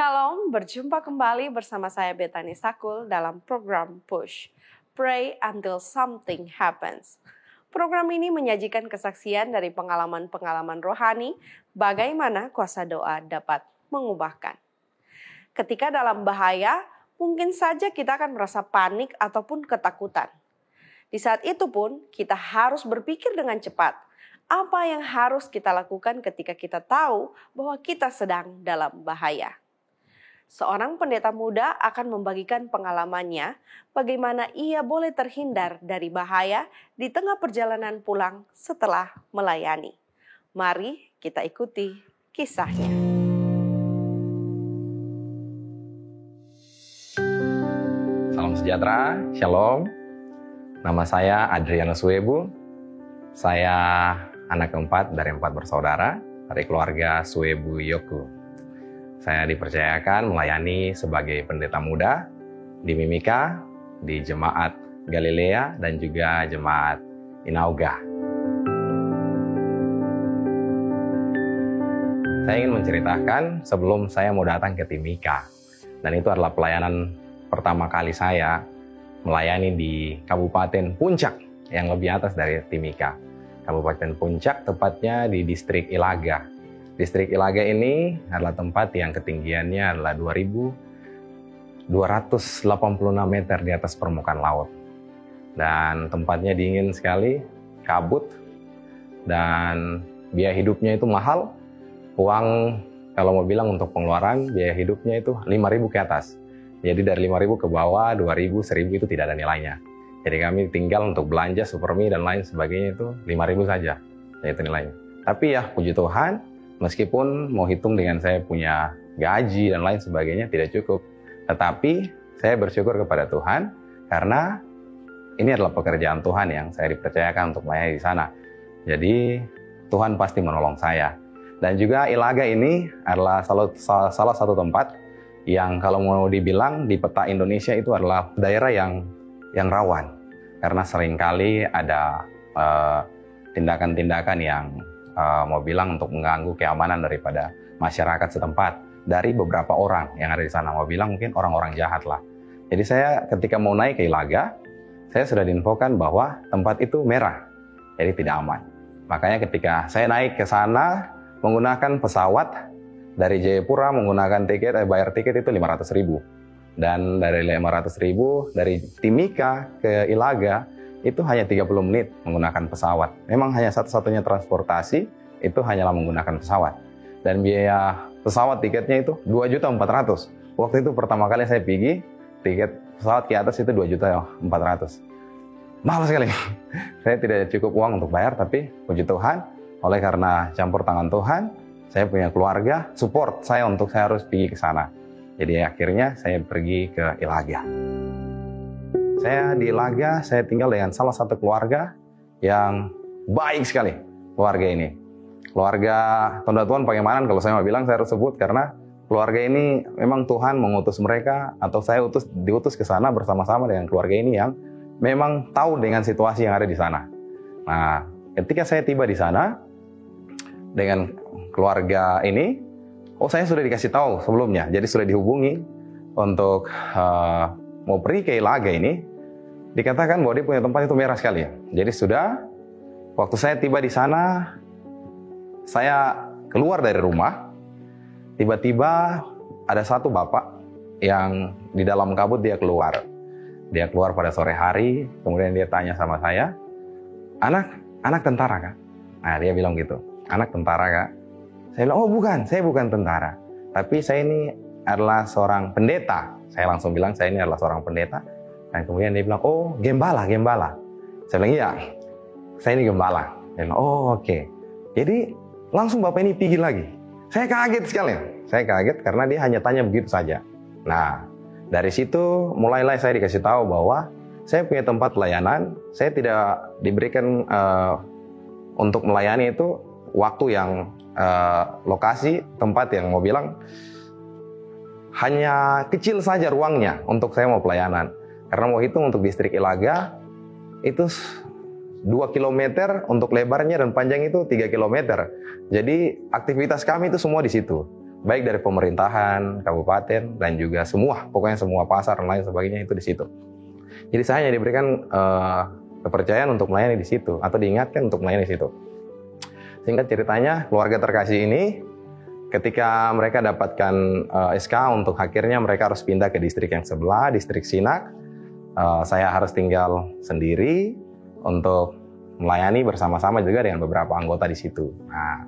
Shalom, berjumpa kembali bersama saya Betani Sakul dalam program Push, Pray Until Something Happens. Program ini menyajikan kesaksian dari pengalaman-pengalaman rohani, bagaimana kuasa doa dapat mengubahkan. Ketika dalam bahaya, mungkin saja kita akan merasa panik ataupun ketakutan. Di saat itu pun, kita harus berpikir dengan cepat. Apa yang harus kita lakukan ketika kita tahu bahwa kita sedang dalam bahaya? Seorang pendeta muda akan membagikan pengalamannya bagaimana ia boleh terhindar dari bahaya di tengah perjalanan pulang setelah melayani. Mari kita ikuti kisahnya. Salam sejahtera, shalom. Nama saya Adrianus Suebu. Saya anak keempat dari 4 bersaudara dari keluarga Suebu Yoku. Saya dipercayakan melayani sebagai pendeta muda di Mimika, di Jemaat Galilea, dan juga Jemaat Inauga. Saya ingin menceritakan sebelum saya mau datang ke Timika, dan itu adalah pelayanan pertama kali saya melayani di Kabupaten Puncak, yang lebih atas dari Timika. Kabupaten Puncak, tepatnya di distrik Ilaga. Distrik Ilaga ini adalah tempat yang ketinggiannya adalah 2.286 meter di atas permukaan laut. Dan tempatnya dingin sekali, kabut, dan biaya hidupnya itu mahal. Uang, kalau mau bilang untuk pengeluaran, biaya hidupnya itu 5.000 ke atas. Jadi dari 5.000 ke bawah, 2.000, 1.000 itu tidak ada nilainya. Jadi kami tinggal untuk belanja, supermi, dan lain sebagainya itu 5.000 saja. Itu nilainya. Tapi ya, puji Tuhan, meskipun mau hitung dengan saya punya gaji dan lain sebagainya tidak cukup. Tetapi saya bersyukur kepada Tuhan karena ini adalah pekerjaan Tuhan yang saya dipercayakan untuk melayani di sana. Jadi Tuhan pasti menolong saya. Dan juga Ilaga ini adalah salah satu tempat yang kalau mau dibilang di peta Indonesia itu adalah daerah yang rawan. Karena seringkali ada tindakan-tindakan yang mau bilang untuk mengganggu keamanan daripada masyarakat setempat dari beberapa orang yang ada di sana. Mau bilang mungkin orang-orang jahat lah. Jadi saya ketika mau naik ke Ilaga, saya sudah diinfokan bahwa tempat itu merah, jadi tidak aman. Makanya ketika saya naik ke sana menggunakan pesawat dari Jayapura, menggunakan bayar tiket itu 500.000. Dan dari 500.000 dari Timika ke Ilaga itu hanya 30 menit menggunakan pesawat. Memang hanya satu-satunya transportasi itu hanyalah menggunakan pesawat. Dan biaya pesawat tiketnya itu 2.400.000. Waktu itu pertama kali saya pergi, tiket pesawat ke atas itu 2.400.000. Mahal sekali. Saya tidak cukup uang untuk bayar, tapi puji Tuhan, oleh karena campur tangan Tuhan, saya punya keluarga, support saya untuk saya harus pergi ke sana. Jadi akhirnya saya pergi ke Ilaga. Saya di Ilaga, saya tinggal dengan salah satu keluarga yang baik sekali. Keluarga ini. Keluarga Tonda Tuhan Pangemanan, kalau saya mau bilang saya harus sebut karena keluarga ini memang Tuhan mengutus mereka atau saya diutus ke sana bersama-sama dengan keluarga ini yang memang tahu dengan situasi yang ada di sana. Nah, ketika saya tiba di sana dengan keluarga ini, saya sudah dikasih tahu sebelumnya. Jadi sudah dihubungi untuk mau pergi ke Ilaga ini. Dikatakan bahwa dia punya tempat itu merah sekali. Jadi sudah, waktu saya tiba di sana, saya keluar dari rumah. Tiba-tiba ada satu bapak yang di dalam kabut dia keluar. Dia keluar pada sore hari, kemudian dia tanya sama saya, anak tentara kak? Nah dia bilang gitu, anak tentara kak? Saya bilang, oh bukan, saya bukan tentara. Tapi saya ini adalah seorang pendeta. Saya langsung bilang saya ini adalah seorang pendeta. Dan kemudian dia bilang, oh gembala. Saya bilang, iya, saya ini gembala. Dia bilang, oh oke. Jadi langsung bapak ini pergi lagi. Saya kaget sekali. Saya kaget karena dia hanya tanya begitu saja. Nah, dari situ mulailah saya dikasih tahu bahwa saya punya tempat pelayanan. Saya tidak diberikan untuk melayani itu waktu yang lokasi, tempat yang mau bilang hanya kecil saja ruangnya untuk saya mau pelayanan. Karena mau hitung untuk distrik Ilaga itu 2 km untuk lebarnya dan panjang itu 3 km. Jadi aktivitas kami itu semua di situ. baik dari pemerintahan, kabupaten, dan juga pokoknya semua pasar dan lain sebagainya itu di situ. Jadi saya hanya diberikan kepercayaan untuk melayani di situ, atau diingatkan untuk melayani di situ. Singkat ceritanya, keluarga terkasih ini ketika mereka dapatkan SK untuk akhirnya mereka harus pindah ke distrik yang sebelah, distrik Sinak, saya harus tinggal sendiri untuk melayani bersama-sama juga dengan beberapa anggota di situ. Nah,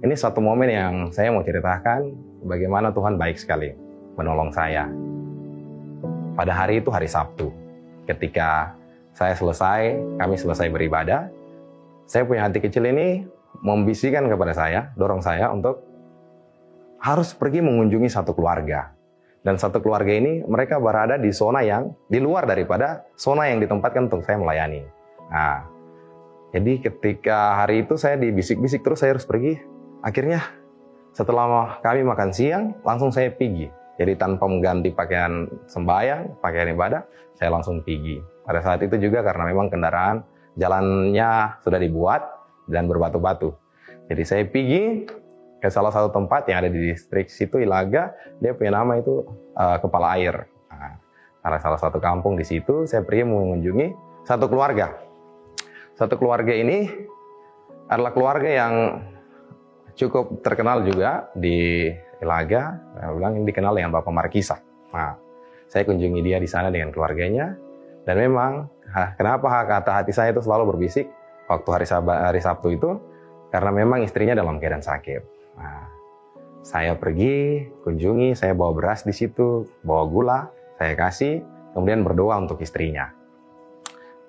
ini suatu momen yang saya mau ceritakan bagaimana Tuhan baik sekali menolong saya. Pada hari itu hari Sabtu, ketika kami selesai beribadah, saya punya hati kecil ini membisikkan kepada saya, dorong saya untuk harus pergi mengunjungi satu keluarga. Dan satu keluarga ini mereka berada di zona yang di luar daripada zona yang ditempatkan untuk saya melayani. Nah, jadi ketika hari itu saya dibisik-bisik terus saya harus pergi. Akhirnya setelah kami makan siang, langsung saya pergi. Jadi tanpa mengganti pakaian sembahyang, pakaian ibadah, saya langsung pergi. Pada saat itu juga karena memang kendaraan jalannya sudah dibuat dan berbatu-batu. Jadi saya pergi ke salah satu tempat yang ada di distrik situ, Ilaga. Dia punya nama itu Kepala Air. Nah, salah satu kampung di situ, saya pergi mengunjungi satu keluarga. Satu keluarga ini adalah keluarga yang cukup terkenal juga di Ilaga. Saya bilang ini dikenal dengan Bapak Markisa. Nah, saya kunjungi dia di sana dengan keluarganya. Dan memang kenapa kata hati saya itu selalu berbisik waktu hari Sabtu itu, karena memang istrinya dalam keadaan sakit. Nah, saya pergi kunjungi, saya bawa beras di situ, bawa gula, saya kasih, kemudian berdoa untuk istrinya.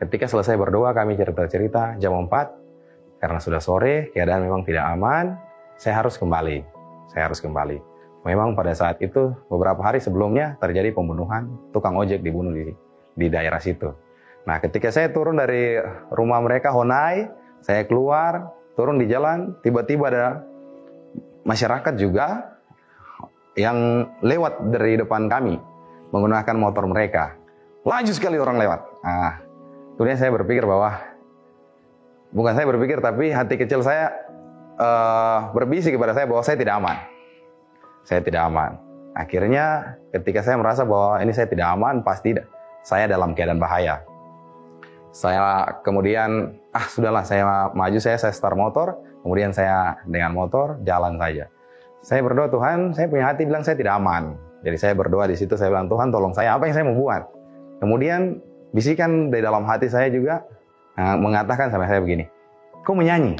Ketika selesai berdoa, kami cerita-cerita jam 4, karena sudah sore, keadaan memang tidak aman, saya harus kembali. Memang pada saat itu, beberapa hari sebelumnya terjadi pembunuhan, tukang ojek dibunuh di daerah situ. Nah, ketika saya turun dari rumah mereka, Honai, saya keluar, turun di jalan, tiba-tiba ada masyarakat juga yang lewat dari depan kami, menggunakan motor mereka. Laju sekali orang lewat. Nah, kemudian saya berpikir tapi hati kecil saya berbisik kepada saya bahwa saya tidak aman. Saya tidak aman. Akhirnya ketika saya merasa bahwa ini saya tidak aman, pasti saya dalam keadaan bahaya. Saya kemudian, sudahlah, saya maju, saya start motor, kemudian saya dengan motor jalan saja. Saya berdoa, Tuhan, saya punya hati bilang saya tidak aman. Jadi saya berdoa di situ, saya bilang, Tuhan tolong saya, apa yang saya mau buat? Kemudian bisikan dari dalam hati saya juga mengatakan sama saya begini, kau menyanyi,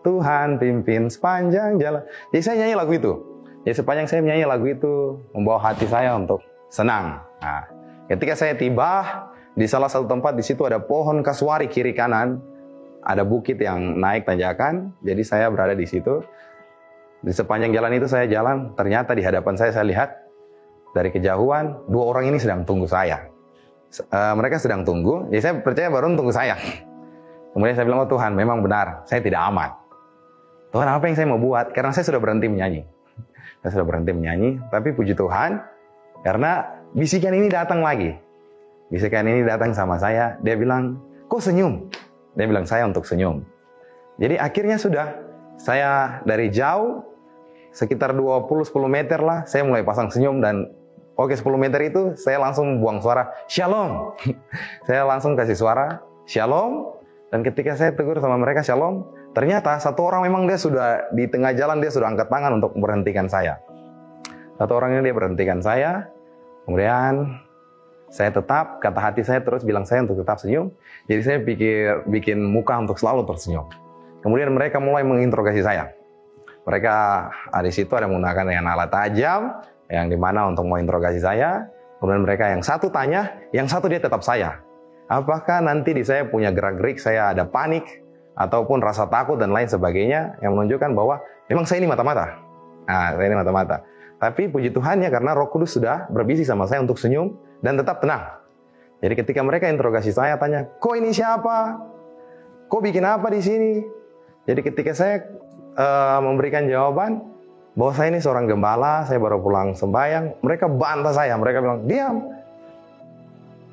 Tuhan pimpin sepanjang jalan. Jadi saya nyanyi lagu itu. Jadi sepanjang saya menyanyi lagu itu, membawa hati saya untuk senang. Nah, ketika saya tiba di salah satu tempat, di situ ada pohon kasuari kiri kanan, ada bukit yang naik tanjakan. Jadi saya berada di situ. Di sepanjang jalan itu saya jalan, ternyata di hadapan saya lihat dari kejauhan 2 orang ini sedang tunggu saya. Mereka sedang tunggu, jadi saya percaya baru tunggu saya. Kemudian saya bilang, oh Tuhan, memang benar, saya tidak aman. Tuhan, apa yang saya mau buat? Karena saya sudah berhenti menyanyi. Tapi puji Tuhan, karena bisikan ini datang lagi. Bisikan ini datang sama saya, dia bilang, kok senyum? Dia bilang, saya untuk senyum. Jadi akhirnya sudah, saya dari jauh, sekitar 10 meter lah, saya mulai pasang senyum dan 10 meter itu saya langsung buang suara, Shalom. Saya langsung kasih suara, Shalom. Dan ketika saya tegur sama mereka, Shalom, ternyata satu orang memang dia sudah di tengah jalan, dia sudah angkat tangan untuk memberhentikan saya. Satu orang ini dia berhentikan saya, kemudian saya tetap, kata hati saya terus bilang saya untuk tetap senyum. Jadi saya bikin muka untuk selalu tersenyum. Kemudian mereka mulai menginterogasi saya. Mereka di situ ada menggunakan dengan alat tajam, yang dimana untuk menginterogasi saya. Kemudian mereka yang satu tanya, yang satu dia tetap saya. Apakah nanti di saya punya gerak-gerik, saya ada panik, ataupun rasa takut dan lain sebagainya, yang menunjukkan bahwa memang saya ini mata-mata. Nah, saya ini mata-mata. Tapi puji Tuhan ya, karena Roh Kudus sudah berbisik sama saya untuk senyum dan tetap tenang. Jadi ketika mereka interogasi saya, tanya, kok ini siapa? Kok bikin apa di sini? Jadi ketika saya memberikan jawaban bahwa saya ini seorang gembala, saya baru pulang sembahyang, mereka bantah saya. Mereka bilang, diam,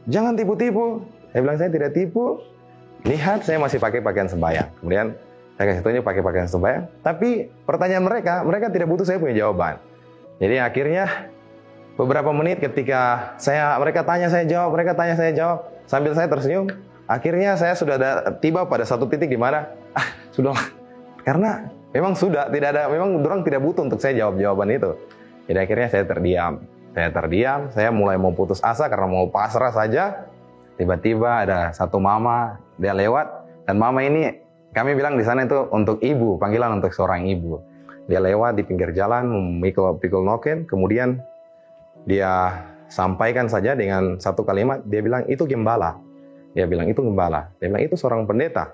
jangan tipu-tipu. Saya bilang, saya tidak tipu. Lihat, saya masih pakai pakaian sembahyang. Kemudian saya kasih tunjuk pakai pakaian sembahyang. Tapi pertanyaan mereka tidak butuh saya punya jawaban. Jadi akhirnya beberapa menit ketika mereka tanya saya jawab, sambil saya tersenyum, akhirnya saya sudah tiba pada satu titik di mana sudahlah, karena memang sudah tidak ada, memang orang tidak butuh untuk saya jawab jawaban itu. Jadi akhirnya saya terdiam, saya mulai mau putus asa karena mau pasrah saja. Tiba-tiba ada satu mama, dia lewat, dan mama ini kami bilang di sana itu untuk ibu, panggilan untuk seorang ibu. Dia lewat di pinggir jalan, pikul noken, kemudian dia sampaikan saja dengan satu kalimat, dia bilang itu gembala. Dia bilang itu gembala. Dia bilang itu seorang pendeta.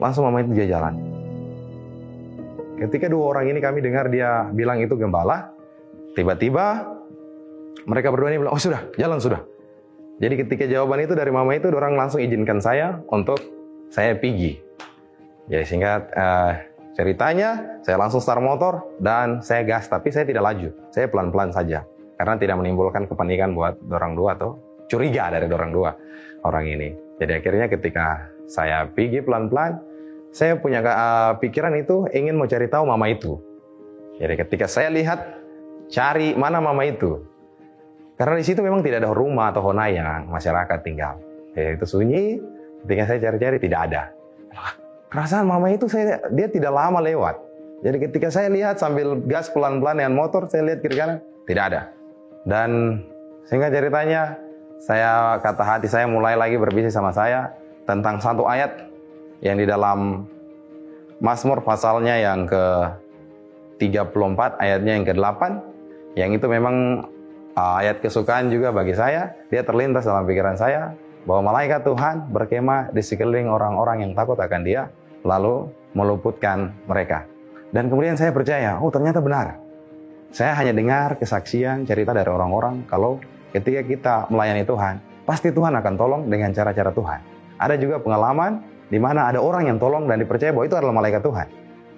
Langsung mama itu dia jalan. Ketika dua orang ini kami dengar dia bilang itu gembala, tiba-tiba mereka berdua ini bilang, oh sudah, jalan sudah. Jadi ketika jawaban itu dari mama itu, orang langsung izinkan saya untuk saya pergi. Jadi singkat ceritanya, saya langsung start motor dan saya gas, tapi saya tidak laju. Saya pelan-pelan saja. Karena tidak menimbulkan kepanikan buat dorang dua atau curiga dari dorang dua orang ini. Jadi akhirnya ketika saya pergi pelan-pelan, saya punya pikiran itu ingin mau cari tahu mama itu. Jadi ketika saya lihat, cari mana mama itu. Karena di situ memang tidak ada rumah atau honai yang masyarakat tinggal. Jadi itu sunyi, ketika saya cari-cari tidak ada. Perasaan mama itu dia tidak lama lewat. Jadi ketika saya lihat sambil gas pelan-pelan dengan motor, saya lihat kiri kanan, tidak ada. Dan sehingga ceritanya, kata hati saya mulai lagi berbisik sama saya tentang satu ayat yang di dalam Mazmur pasalnya yang ke-34, ayatnya yang ke-8, yang itu memang ayat kesukaan juga bagi saya. Dia terlintas dalam pikiran saya bahwa malaikat Tuhan berkemah di sekeliling orang-orang yang takut akan Dia, lalu meluputkan mereka. Dan kemudian saya percaya, oh ternyata benar. Saya hanya dengar kesaksian, cerita dari orang-orang kalau ketika kita melayani Tuhan, pasti Tuhan akan tolong dengan cara-cara Tuhan. Ada juga pengalaman di mana ada orang yang tolong dan dipercaya bahwa itu adalah malaikat Tuhan.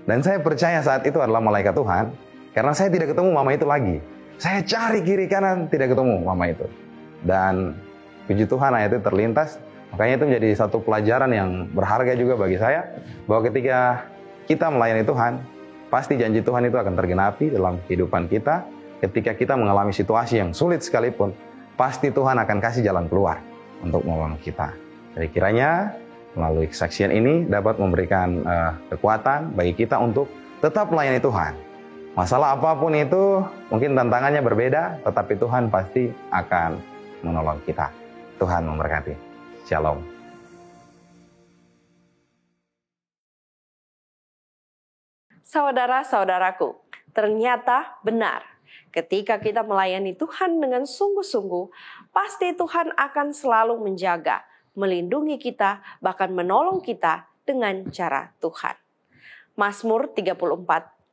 Dan saya percaya saat itu adalah malaikat Tuhan, karena saya tidak ketemu mama itu lagi. Saya cari kiri kanan, tidak ketemu mama itu. Dan puji Tuhan ayat itu terlintas, makanya itu menjadi satu pelajaran yang berharga juga bagi saya, bahwa ketika kita melayani Tuhan, pasti janji Tuhan itu akan tergenapi dalam kehidupan kita. Ketika kita mengalami situasi yang sulit sekalipun, pasti Tuhan akan kasih jalan keluar untuk menolong kita. Jadi kiranya melalui kesaksian ini dapat memberikan kekuatan bagi kita untuk tetap melayani Tuhan. Masalah apapun itu, mungkin tantangannya berbeda, tetapi Tuhan pasti akan menolong kita. Tuhan memberkati. Shalom. Saudara-saudaraku, ternyata benar. Ketika kita melayani Tuhan dengan sungguh-sungguh, pasti Tuhan akan selalu menjaga, melindungi kita, bahkan menolong kita dengan cara Tuhan. Mazmur 34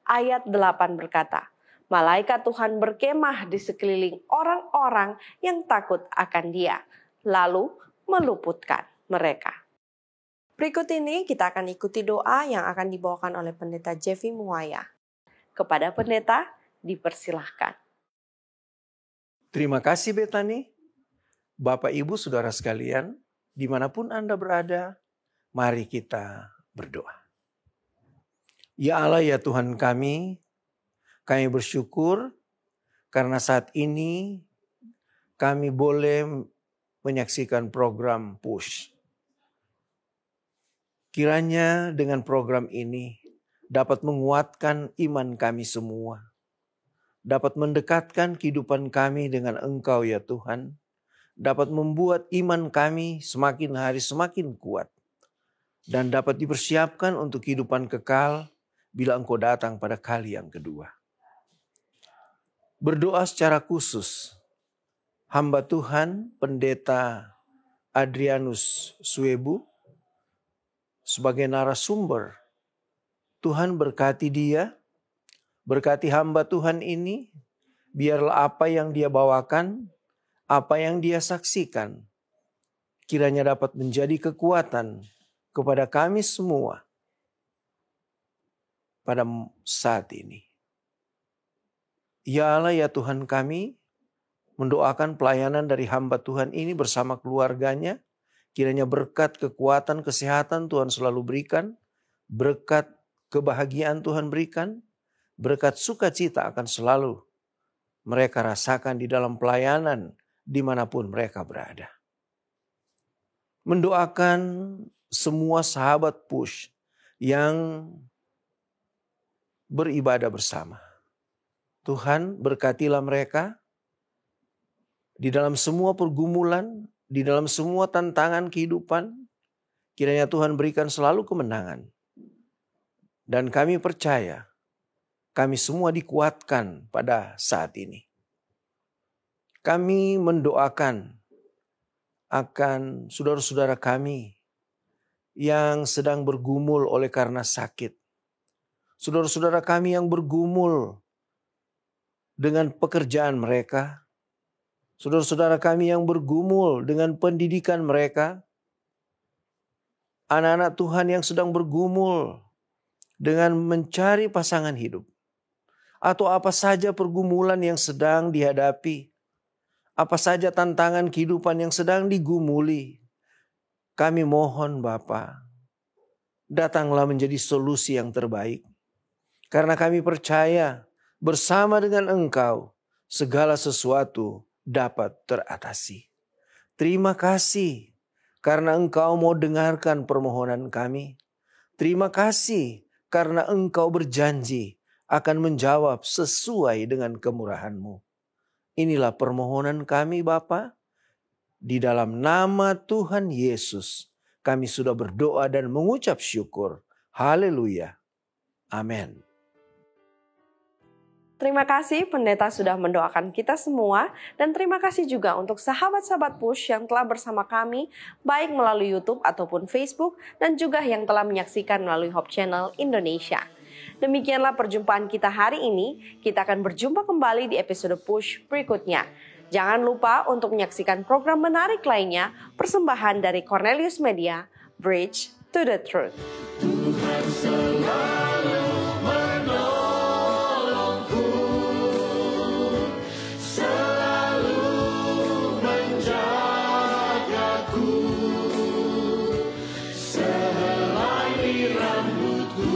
ayat 8 berkata, malaikat Tuhan berkemah di sekeliling orang-orang yang takut akan Dia, lalu meluputkan mereka. Berikut ini kita akan ikuti doa yang akan dibawakan oleh Pendeta Jeffy Muaya. Kepada pendeta, dipersilahkan. Terima kasih Betani. Bapak Ibu Saudara sekalian, dimanapun Anda berada, mari kita berdoa. Ya Allah, ya Tuhan kami bersyukur karena saat ini kami boleh menyaksikan program Push. Kiranya dengan program ini dapat menguatkan iman kami semua. Dapat mendekatkan kehidupan kami dengan Engkau ya Tuhan. Dapat membuat iman kami semakin hari semakin kuat. Dan dapat dipersiapkan untuk kehidupan kekal bila Engkau datang pada kali yang kedua. Berdoa secara khusus. Hamba Tuhan Pendeta Adrianus Suebu sebagai narasumber. Tuhan berkati dia, berkati hamba Tuhan ini, biarlah apa yang dia bawakan, apa yang dia saksikan, kiranya dapat menjadi kekuatan kepada kami semua pada saat ini. Ya Allah, ya Tuhan kami, mendoakan pelayanan dari hamba Tuhan ini bersama keluarganya, kiranya berkat kekuatan, kesehatan Tuhan selalu berikan, berkat kebahagiaan Tuhan berikan, berkat sukacita akan selalu mereka rasakan di dalam pelayanan dimanapun mereka berada. Mendoakan semua sahabat Push yang beribadah bersama. Tuhan berkatilah mereka di dalam semua pergumulan, di dalam semua tantangan kehidupan. Kiranya Tuhan berikan selalu kemenangan. Dan kami percaya, kami semua dikuatkan pada saat ini. Kami mendoakan akan saudara-saudara kami yang sedang bergumul oleh karena sakit. Saudara-saudara kami yang bergumul dengan pekerjaan mereka. Saudara-saudara kami yang bergumul dengan pendidikan mereka. Anak-anak Tuhan yang sedang bergumul dengan mencari pasangan hidup. Atau apa saja pergumulan yang sedang dihadapi. Apa saja tantangan kehidupan yang sedang digumuli. Kami mohon Bapa, datanglah menjadi solusi yang terbaik. Karena kami percaya bersama dengan Engkau segala sesuatu dapat teratasi. Terima kasih karena Engkau mau dengarkan permohonan kami. Terima kasih karena Engkau berjanji akan menjawab sesuai dengan kemurahan-Mu. Inilah permohonan kami Bapa. Di dalam nama Tuhan Yesus kami sudah berdoa dan mengucap syukur. Haleluya. Amin. Terima kasih pendeta sudah mendoakan kita semua, dan terima kasih juga untuk sahabat-sahabat Push yang telah bersama kami baik melalui YouTube ataupun Facebook, dan juga yang telah menyaksikan melalui Hope Channel Indonesia. Demikianlah perjumpaan kita hari ini. Kita akan berjumpa kembali di episode Push berikutnya. Jangan lupa untuk menyaksikan program menarik lainnya, persembahan dari Cornelius Media, Bridge to the Truth. Tuhan selalu menolongku, selalu menjagaku, sehelai rambutku.